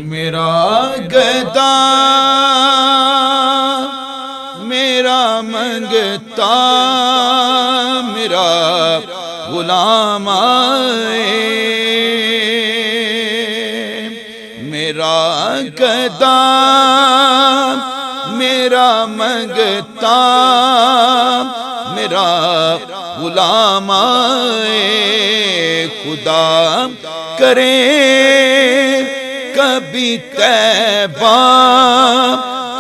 میرا گدا میرا منگتا میرا غلام آئے، میرا گدا میرا منگتا میرا غلام آئے، خدا کرے کبھی طیبہ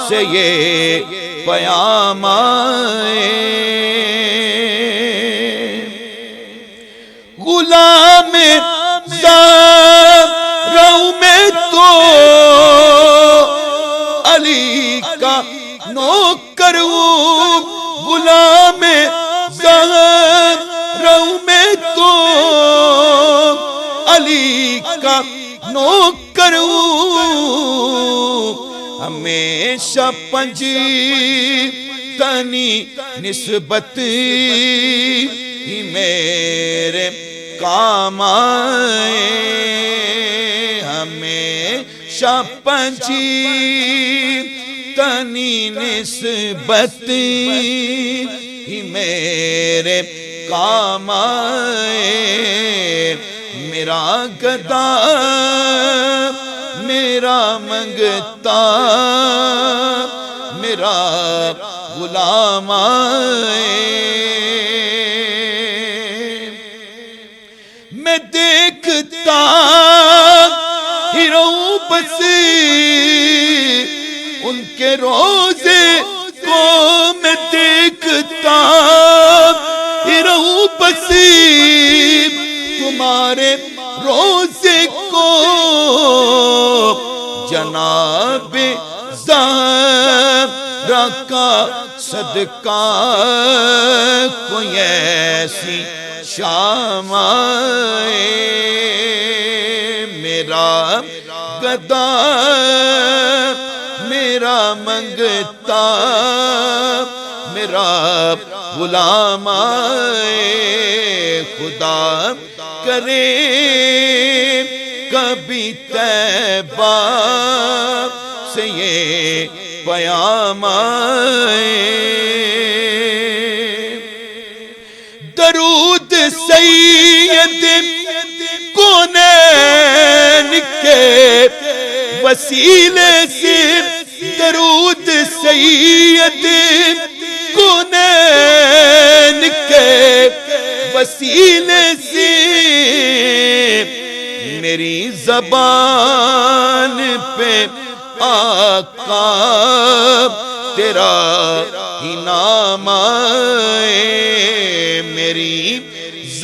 سے یہ پیام آئے، غلام زہرا میں تو علی کا نوکر ہوں، غلام زہرا میں تو علی کا نوکر ہوں، ہمیشہ پنجی تنی نسبت ہی میرے کام آئے، ہمیشہ پنجی تنی نسبت ہی میرے کام آئے، میرا گدا میرا منگتا میرا غلام آئے، میں دیکھتا ہی رہوں بس ان کے روزے کو، میں دیکھتا ہی رہوں بس تمہارے روزے کو، جناب زہرا کا صدقہ کوئی ایسی شام آئے، میرا گدا میرا منگتا میرا غلام آئے، خدا کرے کبھی طیبہ سے یہ پیام آئے، درود سید کونین کے وسیلے سے، درود سید کونین کے وسیلے سے، میری زبان پہ آقا تیرا ہی نام آئے،